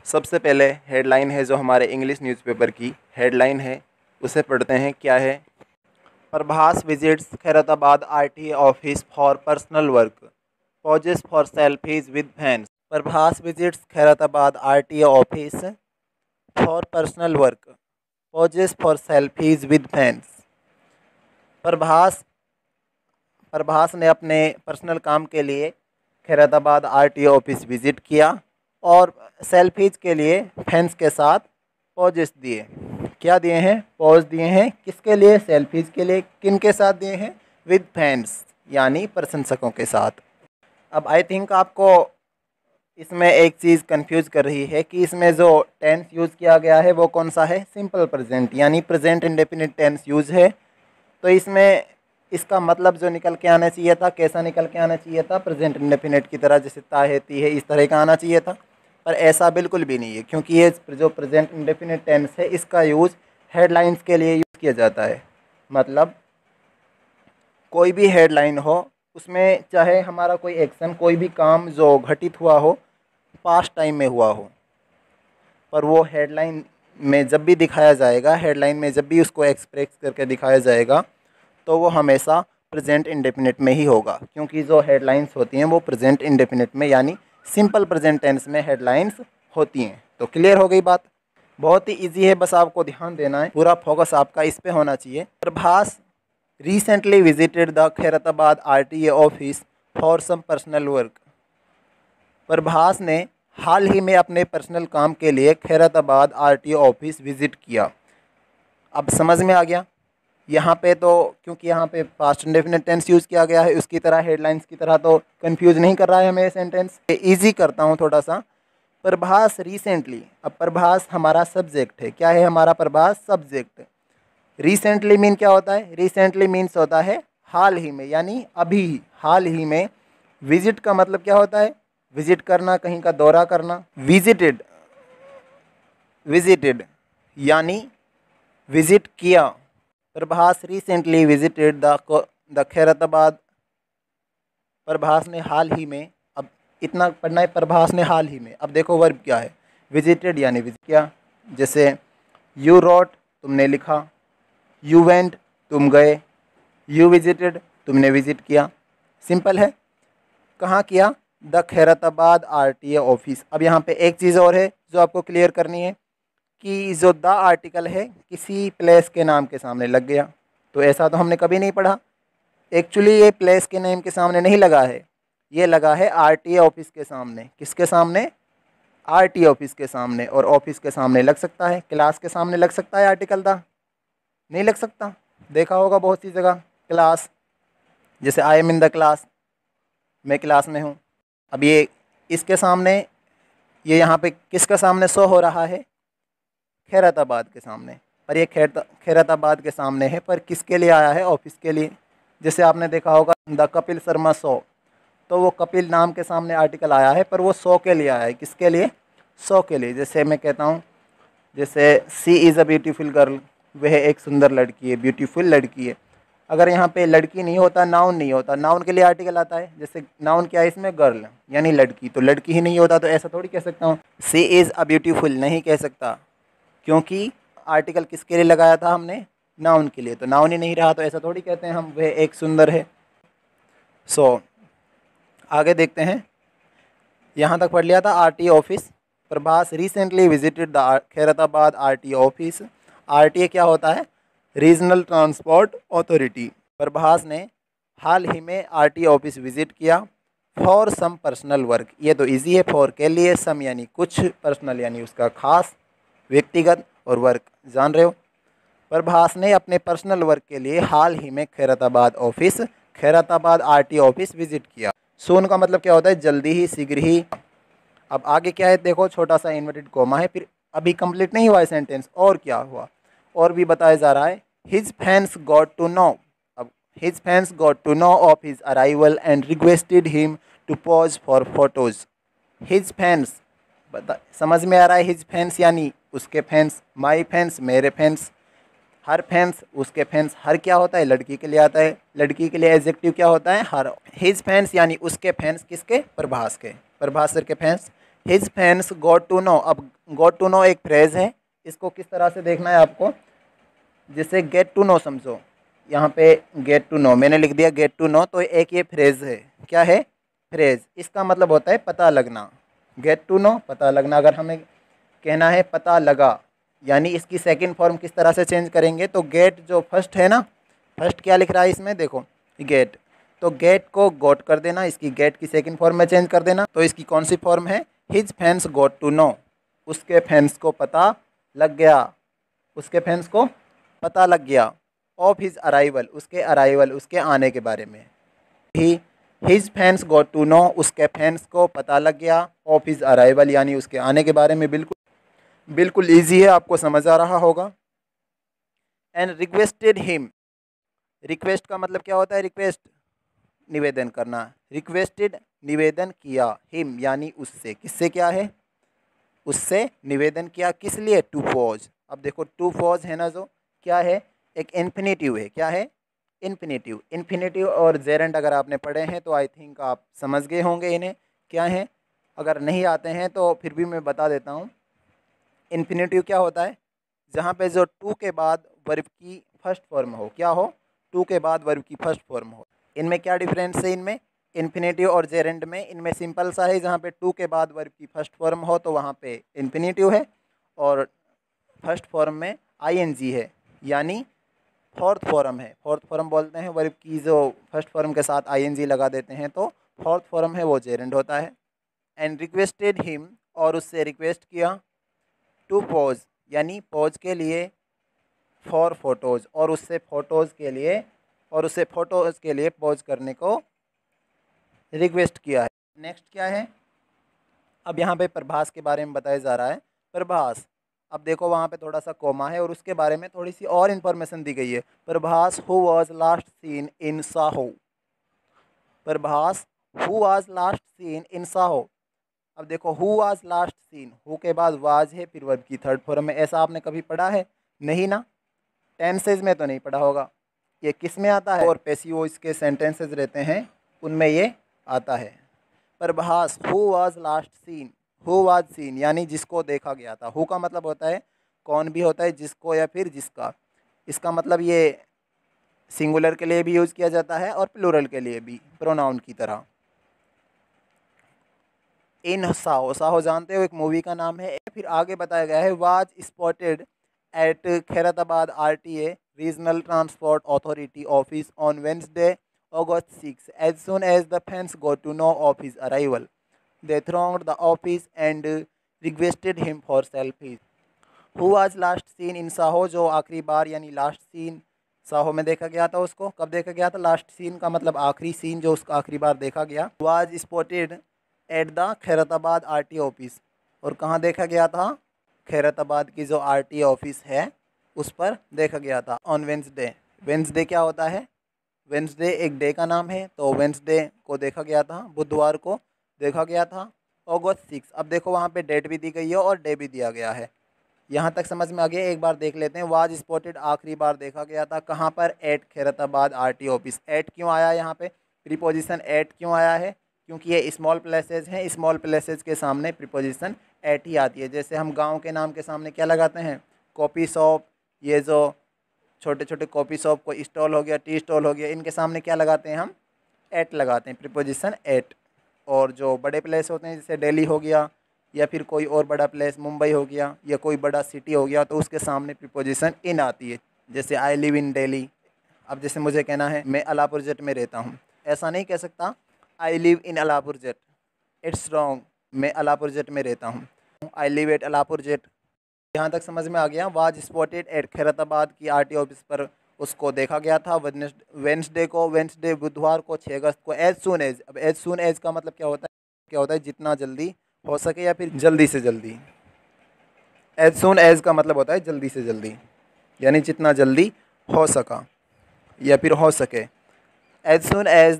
सबसे पहले हेडलाइन है जो हमारे इंग्लिश न्यूज़पेपर की हेडलाइन है, उसे पढ़ते हैं। क्या है? Prabhas visits Khairatabad RTA office for personal work, poses for selfies with fans. Prabhas visits Khairatabad RTA office for personal work, poses for selfies with fans. Prabhas ने अपने पर्सनल काम के लिए खैरताबाद आरटीए ऑफिस विज़िट किया और सेल्फीज के लिए फैंस के साथ पॉजेस दिए। क्या दिए हैं? पॉज दिए हैं। किसके लिए? सेल्फीज के लिए। किन के साथ दिए हैं? विद फैंस, यानी प्रशंसकों के साथ। अब आई थिंक आपको इसमें एक चीज़ कंफ्यूज कर रही है कि इसमें जो टेंस यूज़ किया गया है वो कौन सा है? सिंपल प्रेजेंट, यानी प्रेजेंट इंडेफिनिट टेंस यूज़ है। तो इसमें इसका मतलब जो निकल के आना चाहिए था, कैसा निकल के आना चाहिए था? प्रेजेंट इंडेफिनिट की तरह, जैसे ता है, ती है, इस तरह का आना चाहिए था। पर ऐसा बिल्कुल भी नहीं है, क्योंकि ये जो प्रेजेंट इंडेफिनिट टेंस है इसका यूज़ हेडलाइंस के लिए यूज़ किया जाता है। मतलब कोई भी हेडलाइन हो, उसमें चाहे हमारा कोई एक्शन, कोई भी काम जो घटित हुआ हो, पास्ट टाइम में हुआ हो, पर वो हेडलाइन में जब भी दिखाया जाएगा, हेडलाइन में जब भी उसको एक्सप्रेस करके दिखाया जाएगा, तो वो हमेशा प्रेजेंट इंडेफिनिट में ही होगा, क्योंकि जो हेडलाइंस होती हैं वो प्रेजेंट इंडेफिनिट में, यानी सिंपल प्रेजेंट टेंस में हेडलाइंस होती हैं। तो क्लियर हो गई बात? बहुत ही इजी है, बस आपको ध्यान देना है, पूरा फोकस आपका इस पे होना चाहिए। Prabhas recently visited the Khairatabad RTA office for some personal work. Prabhas ने हाल ही में अपने पर्सनल काम के लिए खैरताबाद आरटीए ऑफिस विज़िट किया। अब समझ में आ गया? यहाँ पे तो क्योंकि यहाँ पे पास्ट इंडेफिनिट टेंस यूज़ किया गया है, उसकी तरह हेडलाइंस की तरह तो कंफ्यूज नहीं कर रहा है हमें ये सेंटेंस। इजी करता हूँ थोड़ा सा। प्रभास रिसेंटली, अब प्रभास हमारा सब्जेक्ट है। क्या है हमारा? प्रभास सब्जेक्ट। रिसेंटली मीन क्या होता है? रिसेंटली मीन्स होता है हाल ही में, यानी अभी, हाल ही में। विजिट का मतलब क्या होता है? विजिट करना, कहीं का दौरा करना। विजिटेड, विजिटेड यानी विजिट किया। Prabhas recently visited the Khairatabad. Prabhas ने हाल ही में, अब इतना पढ़ना है, प्रभास ने हाल ही में। अब देखो वर्ब क्या है? विजिटेड यानी विजिट किया। जैसे यू रोट, तुमने लिखा। यू वेंट, तुम गए। यू विजिटेड, तुमने विजिट किया। सिंपल है। कहाँ किया? The Khairatabad RTA office. अब यहाँ पे एक चीज़ और है जो आपको क्लियर करनी है कि जो द आर्टिकल है किसी प्लेस के नाम के सामने लग गया, तो ऐसा तो हमने कभी नहीं पढ़ा। एक्चुअली ये प्लेस के नेम के सामने नहीं लगा है, ये लगा है आरटीए ऑफिस के सामने। किसके सामने? आरटीए ऑफिस के सामने। और ऑफिस के सामने लग सकता है, क्लास के सामने लग सकता है आर्टिकल द? नहीं लग सकता। देखा होगा बहुत सी जगह क्लास, जैसे I am in the class, मैं क्लास में हूँ। अब ये इसके सामने, ये यहाँ पे किसके सामने शो हो रहा है? खैरताबाद के सामने। पर ये खैरताबाद के सामने है, पर किसके लिए आया है? ऑफिस के लिए। जैसे आपने देखा होगा द कपिल शर्मा शो, तो वो कपिल नाम के सामने आर्टिकल आया है, पर वो शो के लिए आया है। किसके लिए? शो के लिए। जैसे मैं कहता हूँ, जैसे सी इज़ अ ब्यूटीफुल गर्ल, वह एक सुंदर लड़की है, ब्यूटीफुल लड़की है। अगर यहाँ पे लड़की नहीं होता, नाउन नहीं होता, नाउन के लिए आर्टिकल आता है। जैसे नाउन क्या है इसमें? गर्ल, यानी लड़की। तो लड़की ही नहीं होता तो ऐसा थोड़ी कह सकता हूँ सी इज़ अ ब्यूटीफुल, नहीं कह सकता, क्योंकि आर्टिकल किसके लिए लगाया था हमने? नाउन के लिए। तो नाउन ही नहीं रहा तो ऐसा थोड़ी कहते हैं हम वह एक सुंदर है। सो आगे देखते हैं। यहाँ तक पढ़ लिया था RTA office. Prabhas recently visited the Khairatabad RTA office. RTA क्या होता है? Regional transport authority. प्रभास ने हाल ही में आरटीए ऑफिस विजिट किया। फॉर सम पर्सनल वर्क, ये तो इजी है। फॉर के लिए, सम यानी कुछ, पर्सनल यानी उसका खास, व्यक्तिगत, और वर्क जान रहे हो। प्रभास ने अपने पर्सनल वर्क के लिए हाल ही में खैरताबाद आरटीए ऑफिस विजिट किया। सून का मतलब क्या होता है? जल्दी ही, शीघ्र ही। अब आगे क्या है देखो, छोटा सा इन्वर्टेड कोमा है, फिर अभी कंप्लीट नहीं हुआ है सेंटेंस, और क्या हुआ और भी बताया जा रहा है। His fans got to know. अब his fans got to know of his arrival and requested him to pause for photos. His fans, समझ में आ रहा है? हिज फैंस यानी उसके फैंस, माई फैंस मेरे फैंस, हर फैंस उसके फैंस। हर क्या होता है? लड़की के लिए आता है। लड़की के लिए एडजेक्टिव क्या होता है? हर। हिज फैंस यानी उसके फैंस, किसके? प्रभास के, प्रभास सर के fans. His fans got to know, अब गॉट टू नो एक फ्रेज़ है, इसको किस तरह से देखना है आपको, जैसे गेट टू नो समझो, यहाँ पे गेट टू नो मैंने लिख दिया गेट टू नो, तो एक ये फ्रेज़ है, क्या है, फ्रेज़, इसका मतलब होता है पता लगना। गेट टू नो पता लगना, अगर हमें कहना है पता लगा, यानी इसकी सेकंड फॉर्म किस तरह से चेंज करेंगे, तो गेट जो फर्स्ट है ना, फर्स्ट क्या लिख रहा है इसमें देखो गेट, तो गेट को गोट कर देना, इसकी गेट की सेकंड फॉर्म में चेंज कर देना, तो इसकी कौन सी फॉर्म है, his fans got to know, उसके फैंस को पता लग गया, उसके फैंस को पता लग गया, ऑफ हिज अराइवल, उसके अराइवल, उसके आने के बारे में, he his fans got to know, उसके फैंस को पता लग गया, ऑफ हिज अराइवल यानी उसके आने के बारे में। बिल्कुल बिल्कुल ईजी है, आपको समझ आ रहा होगा। एंड रिक्वेस्टेड हिम, रिक्वेस्ट का मतलब क्या होता है, रिक्वेस्ट निवेदन करना, रिक्वेस्टेड निवेदन किया, हिम यानी उससे, किससे क्या है, उससे निवेदन किया, किस लिए, टू फॉज। अब देखो टू फॉज है ना, जो क्या है, एक इन्फिनेटिव है, क्या है, इन्फिनेटिव, इन्फिनेटिव और जेरेंट अगर आपने पढ़े हैं तो आई थिंक आप समझ गए होंगे इन्हें क्या है, अगर नहीं आते हैं तो फिर भी मैं बता देता हूँ। इन्फिनेटिव क्या होता है, जहाँ पे जो टू के बाद वर्ब की फर्स्ट फॉर्म हो, क्या हो, टू के बाद वर्ब की फर्स्ट फॉर्म हो। इनमें क्या डिफरेंस है, इनमें इन्फिनेटिव और जेरेंट में, इनमें सिंपल सा है, जहाँ पे टू के बाद वर्ब की फर्स्ट फॉर्म हो तो वहाँ पे इन्फिनेटिव है, और फर्स्ट फॉर्म में आईएनजी है, यानी फोर्थ फॉर्म है। फोर्थ फॉर्म बोलते हैं वर्ब की जो फर्स्ट फॉर्म के साथ आईएनजी लगा देते हैं, तो फोर्थ फॉर्म है वो जेरेंट होता है। एंड रिक्वेस्टेड हिम, और उससे रिक्वेस्ट किया, टू पॉज यानी पॉज के लिए, फॉर फोटोज़, और उससे फ़ोटोज़ के लिए, और उससे फ़ोटोज़ के लिए पॉज करने को रिक्वेस्ट किया है। नेक्स्ट क्या है, अब यहाँ पे प्रभास के बारे में बताया जा रहा है। प्रभास, अब देखो वहाँ पे थोड़ा सा कोमा है और उसके बारे में थोड़ी सी और इन्फॉर्मेशन दी गई है। Prabhas who was last seen in Saaho, Prabhas who was last seen in Saaho. अब देखो who was last seen, who के बाद वाज है, फिर वर्ब की थर्ड फॉर्म में, ऐसा आपने कभी पढ़ा है, नहीं ना, टेंसेज में तो नहीं पढ़ा होगा। ये किस में आता है, और पैसिव वॉइस के सेंटेंसेज रहते हैं उनमें ये आता है। Prabhas who was last seen, who was seen यानी जिसको देखा गया था। हु का मतलब होता है कौन भी होता है, जिसको या फिर जिसका। इसका मतलब ये सिंगुलर के लिए भी यूज़ किया जाता है और प्लूरल के लिए भी, प्रोनाउन की तरह। इन साहो, साहो जानते हो एक मूवी का नाम है। फिर आगे बताया गया है was spotted eight Khairatabad RTA regional transport authority office on Wednesday August 6 as soon as the fans got to know of his arrival they thronged the office and requested him for selfies। Who was last seen in Saaho, जो आखिरी बार यानी last scene Saho में देखा गया था, उसको कब देखा गया था, लास्ट सीन का मतलब आखिरी सीन जो उसका आखिरी बार देखा गया। Was spotted at the Khairatabad RTA office, और कहाँ देखा गया था, खैरताबाद की जो RTA ऑफिस है उस पर देखा गया था। ऑन वेंसडे, वेंसडे क्या होता है, वेंसडे एक डे का नाम है, तो वेंसडे को देखा गया था, बुधवार को देखा गया था। August 6, अब देखो वहाँ पे डेट भी दी गई है और डे भी दिया गया है। यहाँ तक समझ में आ गया, एक बार देख लेते हैं। वाज स्पॉटेड आखिरी बार देखा गया था कहाँ पर, at Khairatabad RTA office. At क्यों आया यहाँ पे, प्रीपोजिशन एट क्यों आया है, क्योंकि ये स्मॉल प्लेसेस हैं, स्मॉल प्लेसेस के सामने प्रीपोजिशन एट ही आती है। जैसे हम गांव के नाम के सामने क्या लगाते हैं, कॉफ़ी शॉप, ये जो छोटे छोटे कॉफ़ी शॉप को स्टॉल हो गया, टी स्टॉल हो गया, इनके सामने क्या लगाते हैं हम, एट लगाते हैं, प्रीपोजिशन एट। और जो बड़े प्लेस होते हैं जैसे दिल्ली हो गया, या फिर कोई और बड़ा प्लेस मुंबई हो गया, या कोई बड़ा सिटी हो गया, तो उसके सामने प्रीपोजिशन इन आती है। जैसे आई लिव इन दिल्ली, अब जैसे मुझे कहना है मैं अलापुर जट में रहता हूँ, ऐसा नहीं कह सकता I live in Alapur Jat, it's wrong, मैं अलापुर जट में रहता हूँ, I live at Alapur Jat. यहाँ तक समझ में आ गया। वाज स्पॉटेड एट खैरताबाद की RTA ऑफिस पर उसको देखा गया था वेंसडे को, वेंसडे बुधवार को 6 अगस्त को। एज सुन एज, अब एज सुन एज का मतलब क्या होता है, क्या होता है, जितना जल्दी हो सके या फिर जल्दी से जल्दी। एज सुन एज का मतलब होता है जल्दी से जल्दी, यानी जितना जल्दी हो सका या फिर हो सके। As soon as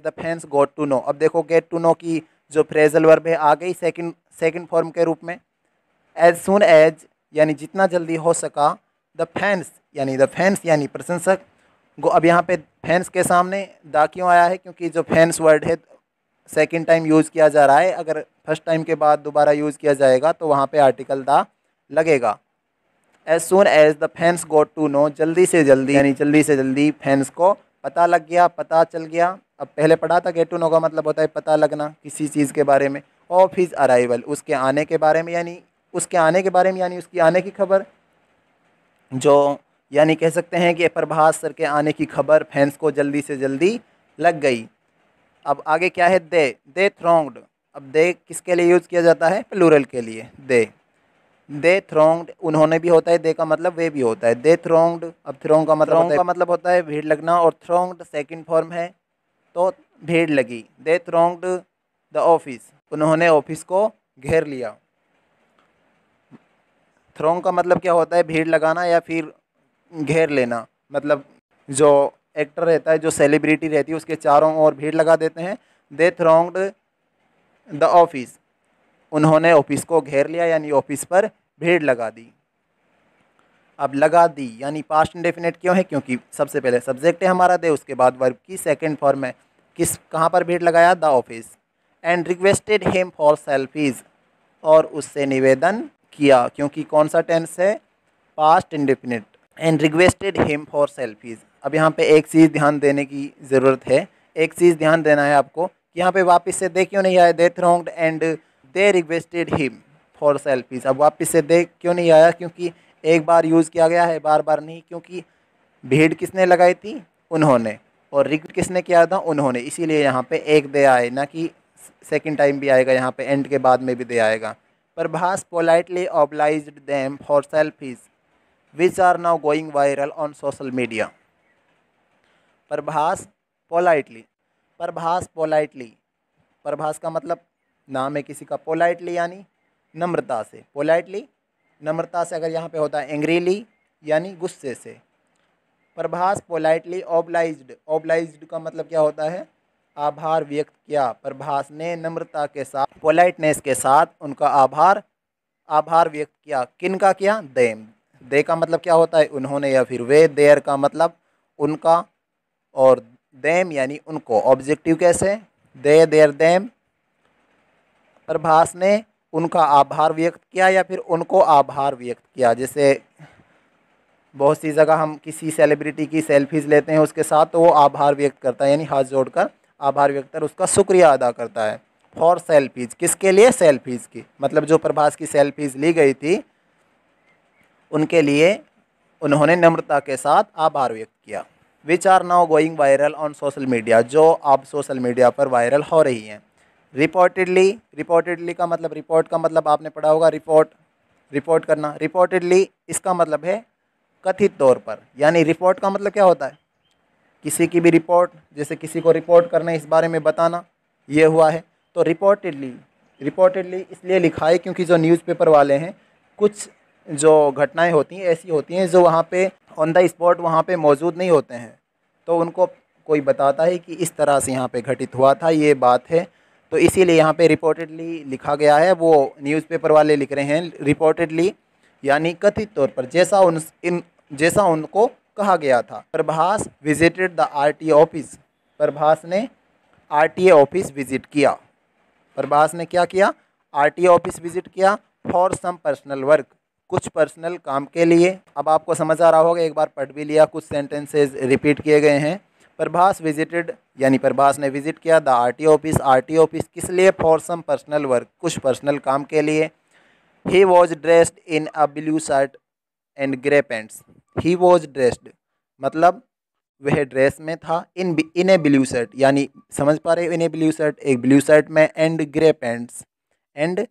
the fans got to know, अब देखो गेट टू नो की जो फ्रेजल वर्ब है आ गई सेकंड फॉर्म के रूप में। एज सुन एज यानी जितना जल्दी हो सका, द फैंस यानी प्रशंसक गो, अब यहाँ पे फैंस के सामने दा क्यों आया है, क्योंकि जो फैंस वर्ड है सेकंड टाइम यूज़ किया जा रहा है, अगर फर्स्ट टाइम के बाद दोबारा यूज़ किया जाएगा तो वहाँ पे आर्टिकल द लगेगा। As soon as the fans got to know, जल्दी से जल्दी यानी जल्दी से जल्दी फैंस को पता लग गया, पता चल गया। अब पहले पढ़ा था गेट टू नो का मतलब होता है पता लगना किसी चीज़ के बारे में। ऑफ हिज अराइवल, उसके आने के बारे में, यानी उसके आने के बारे में यानी उसकी आने की खबर, जो यानी कह सकते हैं कि प्रभास सर के आने की खबर फैंस को जल्दी से जल्दी लग गई। अब आगे क्या है, दे थ्रोंग्ड। अब दे किसके लिए यूज़ किया जाता है, प्लूरल के लिए। दे थ्रोंग्ड, उन्होंने भी होता है, दे का मतलब वे भी होता है। दे थ्रोंग्ड, अब थ्रोंग का मतलब होता है भीड़ लगना, और थ्रोंग्ड सेकंड फॉर्म है तो भीड़ लगी। दे थ्रोंग्ड द ऑफिस, उन्होंने ऑफिस को घेर लिया। थ्रोंग का मतलब क्या होता है, भीड़ लगाना या फिर घेर लेना। मतलब जो एक्टर रहता है, जो सेलिब्रिटी रहती है, उसके चारों ओर भीड़ लगा देते हैं। दे थ्रोंग्ड द ऑफिस, उन्होंने ऑफिस को घेर लिया यानी ऑफिस पर भीड़ लगा दी। अब लगा दी यानी पास्ट इंडेफिनिट क्यों है, क्योंकि सबसे पहले सब्जेक्ट है हमारा दे, उसके बाद वर्ब की सेकंड फॉर्म है। कहाँ पर भीड़ लगाया, the office. And requested him for selfies, और उससे निवेदन किया, क्योंकि कौन सा टेंस है, past indefinite. And requested him for selfies. अब यहाँ पे एक चीज़ ध्यान देने की ज़रूरत है, एक चीज़ ध्यान देना है आपको कि यहाँ पे वापस से दे क्यों नहीं आया, they thronged and they requested him for selfies. अब वापस से दे क्यों नहीं आया, क्योंकि एक बार यूज़ किया गया है, बार बार नहीं, क्योंकि भीड़ किसने लगाई थी, उन्होंने, और रिक्वेस्ट किसने किया था, उन्होंने, इसीलिए यहाँ पे एक दे आए, ना कि सेकंड टाइम भी आएगा, यहाँ पे एंड के बाद में भी दे आएगा। Prabhas politely obliged them for selfies which are now going viral on social media. Prabhas politely, Prabhas politely, Prabhas का मतलब नाम है किसी का, पोलाइटली यानी नम्रता से, पोलाइटली नम्रता से, अगर यहाँ पे होता है एंग्रीली यानी गुस्से से। प्रभास पोलाइटली ऑब्लाइज्ड, ऑब्लाइज्ड का मतलब क्या होता है, आभार व्यक्त किया। प्रभास ने नम्रता के साथ, पोलाइटनेस के साथ उनका आभार व्यक्त किया। किन का किया, देम। दे का मतलब क्या होता है, उन्होंने या फिर वे। देयर का मतलब उनका, और देम यानी उनको। ऑब्जेक्टिव कैसे, दे देयर देम। प्रभास ने उनका आभार व्यक्त किया या फिर उनको आभार व्यक्त किया। जैसे बहुत सी जगह हम किसी सेलिब्रिटी की सेल्फीज लेते हैं उसके साथ, तो वो आभार व्यक्त करता है, यानी हाथ जोड़कर आभार व्यक्त कर उसका शुक्रिया अदा करता है। फॉर सेल्फीज, किसके लिए, सेल्फीज की, मतलब जो प्रभास की सेल्फीज ली गई थी उनके लिए उन्होंने नम्रता के साथ आभार व्यक्त किया। Which are now going viral on social media, जो अब सोशल मीडिया पर वायरल हो रही हैं। रिपोर्टेडली, रिपोर्टेडली का मतलब, रिपोर्ट का मतलब आपने पढ़ा होगा, रिपोर्ट करना। रिपोर्टेडली इसका मतलब है कथित तौर पर, यानी रिपोर्ट का मतलब क्या होता है, किसी की भी रिपोर्ट, जैसे किसी को रिपोर्ट करना, इस बारे में बताना, ये हुआ है। तो रिपोर्टेडली, रिपोर्टेडली इसलिए लिखा है क्योंकि जो न्यूज़पेपर वाले हैं, कुछ जो घटनाएं होती हैं ऐसी होती हैं जो वहाँ पे ऑन द स्पॉट वहाँ पे मौजूद नहीं होते हैं, तो उनको कोई बताता है कि इस तरह से यहाँ पे घटित हुआ था, ये बात है, तो इसीलिए यहाँ पे रिपोर्टेडली लिखा गया है। वो न्यूज़पेपर वाले लिख रहे हैं रिपोर्टेडली यानी कथित तौर पर, जैसा उनको कहा गया था। Prabhas visited the RTA office, Prabhas ने आरटीए ऑफिस विजिट किया। प्रभास ने क्या किया, आरटीए ऑफिस विजिट किया। फॉर सम पर्सनल वर्क, कुछ पर्सनल काम के लिए। अब आपको समझ आ रहा होगा, एक बार पढ़ भी लिया, कुछ सेंटेंसेस रिपीट किए गए हैं। प्रभास विजिटेड यानी प्रभास ने विजिट किया the RTA office, RTA office किस लिए, फॉर सम पर्सनल वर्क, कुछ पर्सनल काम के लिए। He was dressed in a blue shirt and grey pants, he was dressed मतलब वह ड्रेस में था, इन ए ब्लू शर्ट यानी समझ पा रहे हो, इन ए ब्लू शर्ट, एक ब्लू शर्ट में, and grey pants, and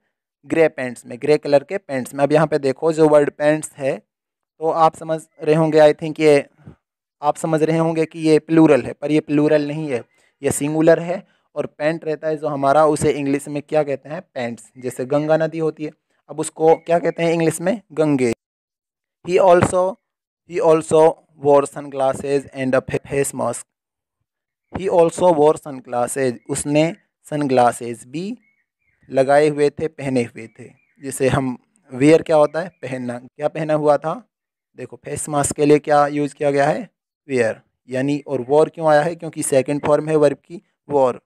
grey pants में, ग्रे कलर के पैंट्स में। अब यहाँ पे देखो जो वर्ड पैंट्स है, तो आप समझ रहे होंगे, आई थिंक ये आप समझ रहे होंगे कि ये प्लूरल है, पर ये प्लूरल नहीं है, ये सिंगुलर है। और पैंट रहता है जो हमारा, उसे इंग्लिश में क्या कहते हैं, पैंट्स। जैसे गंगा नदी होती है, अब उसको क्या कहते हैं इंग्लिश में, Gange. He also wore sunglasses and a face mask, he also wore sun glasses, उसने सन ग्लासेज भी लगाए हुए थे, पहने हुए थे। जैसे हम वियर क्या होता है, पहनना, क्या पहना हुआ था, देखो फेस मास्क के लिए क्या यूज़ किया गया है, वियर यानी। और वॉर क्यों आया है, क्योंकि सेकंड फॉर्म है वर्ब की, war.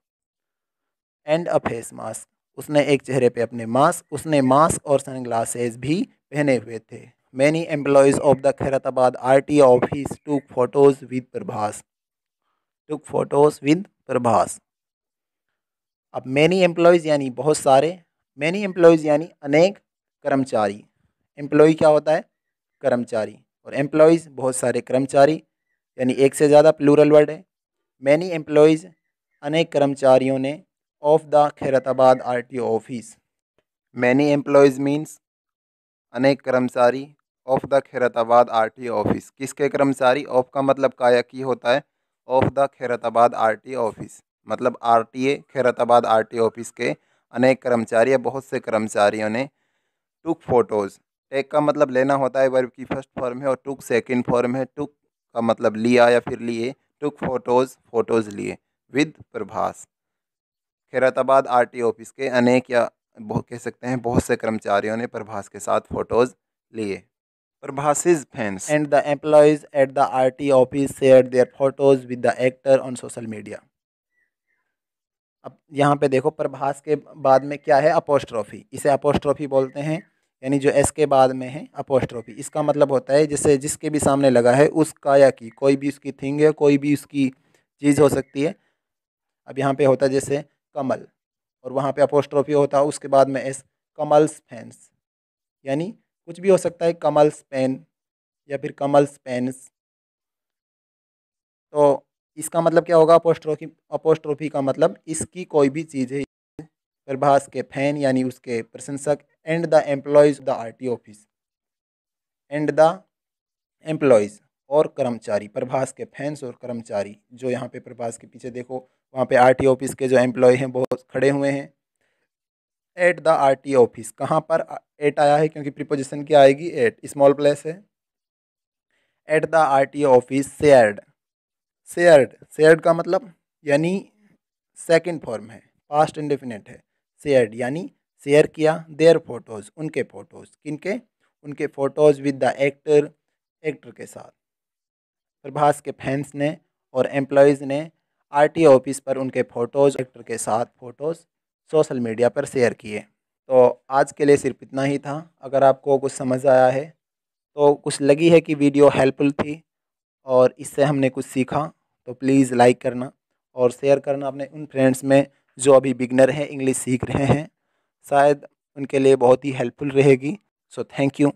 And a face mask, उसने एक चेहरे पे अपने मास्क, उसने मास्क और सनग्लासेस भी पहने हुए थे। Many employees of the Khairatabad RTO office took photos with Prabhas. अब मैनी एम्प्लॉयज़ यानी बहुत सारे, मैनी एम्प्लॉयज़ यानी अनेक कर्मचारी। एम्प्लॉय क्या होता है? कर्मचारी। और एम्प्लॉयज़ बहुत सारे कर्मचारी, यानी एक से ज़्यादा प्लूरल वर्ड है। मैनी एम्प्लॉयज़ अनेक कर्मचारियों ने of the Khairatabad RTO office. Many employees means अनेक कर्मचारी of the Khairatabad RTO office. किसके कर्मचारी? ऑफ का मतलब काया की होता है, of the Khairatabad RTO office मतलब RTA खैरताबाद RTO ऑफिस के अनेक कर्मचारी या बहुत से कर्मचारियों ने टुक फोटोज़, टेक का मतलब लेना होता है, वर्ब की फर्स्ट फॉर्म है, और टुक सेकंड फॉर्म है। टुक का मतलब लिया या फिर लिए, टुक फोटोज़ फोटोज़ लिए, with Prabhas. Khairatabad RTO office के अनेक या कह सकते हैं बहुत से कर्मचारियों ने प्रभास के साथ फोटोज़ लिए। Prabhas's fans and the employees at the RTO office shared their photos with the actor on social media. अब यहाँ पे देखो, प्रभास के बाद में क्या है? अपोस्ट्रोफी। इसे अपोस्ट्रोफी बोलते हैं, यानी जो एस के बाद में है अपोस्ट्रोफी। इसका मतलब होता है जैसे जिसके भी सामने लगा है उसका या की, कोई भी उसकी थिंग है, कोई भी उसकी चीज़ हो सकती है। अब यहाँ पे होता है जैसे कमल, और वहाँ पे अपोस्ट्रोफी होता है उसके बाद में एस, कमल्स फैंस, यानी कुछ भी हो सकता है, कमल्स पेन या फिर कमल्स पेन्स। तो इसका मतलब क्या होगा? अपोस्ट्रोफी, अपोस्ट्रोफी का मतलब इसकी कोई भी चीज़ है। प्रभास के फैन यानी उसके प्रशंसक, and the employees the RTO office, and the employees और कर्मचारी, प्रभास के फैंस और कर्मचारी जो यहाँ पे प्रभास के पीछे देखो, वहाँ पे RTO ऑफिस के जो एम्प्लॉय हैं वो खड़े हुए हैं। एट द RTO ऑफिस, कहाँ पर एट आया है? क्योंकि प्रीपोजिशन क्या आएगी? एट, स्मॉल प्लेस है। Eight the RTO office shared, shared का मतलब यानी सेकंड फॉर्म है, पास्ट इंडेफिनिट है। शेयर्ड यानी शेयर किया, देयर फोटोज़, उनके फ़ोटोज़, किनके? उनके photos with the actor, actor के साथ। प्रभास के फैंस ने और एम्प्लॉयज़ ने RTO ऑफिस पर उनके फ़ोटोज़, एक्टर के साथ फ़ोटोज़ सोशल मीडिया पर शेयर किए। तो आज के लिए सिर्फ इतना ही था। अगर आपको कुछ समझ आया है, तो कुछ लगी है कि वीडियो हेल्पफुल थी और इससे हमने कुछ सीखा, तो प्लीज़ लाइक करना और शेयर करना अपने उन फ्रेंड्स में जो अभी बिगनर हैं, इंग्लिश सीख रहे हैं। शायद उनके लिए बहुत ही हेल्पफुल रहेगी। So thank you.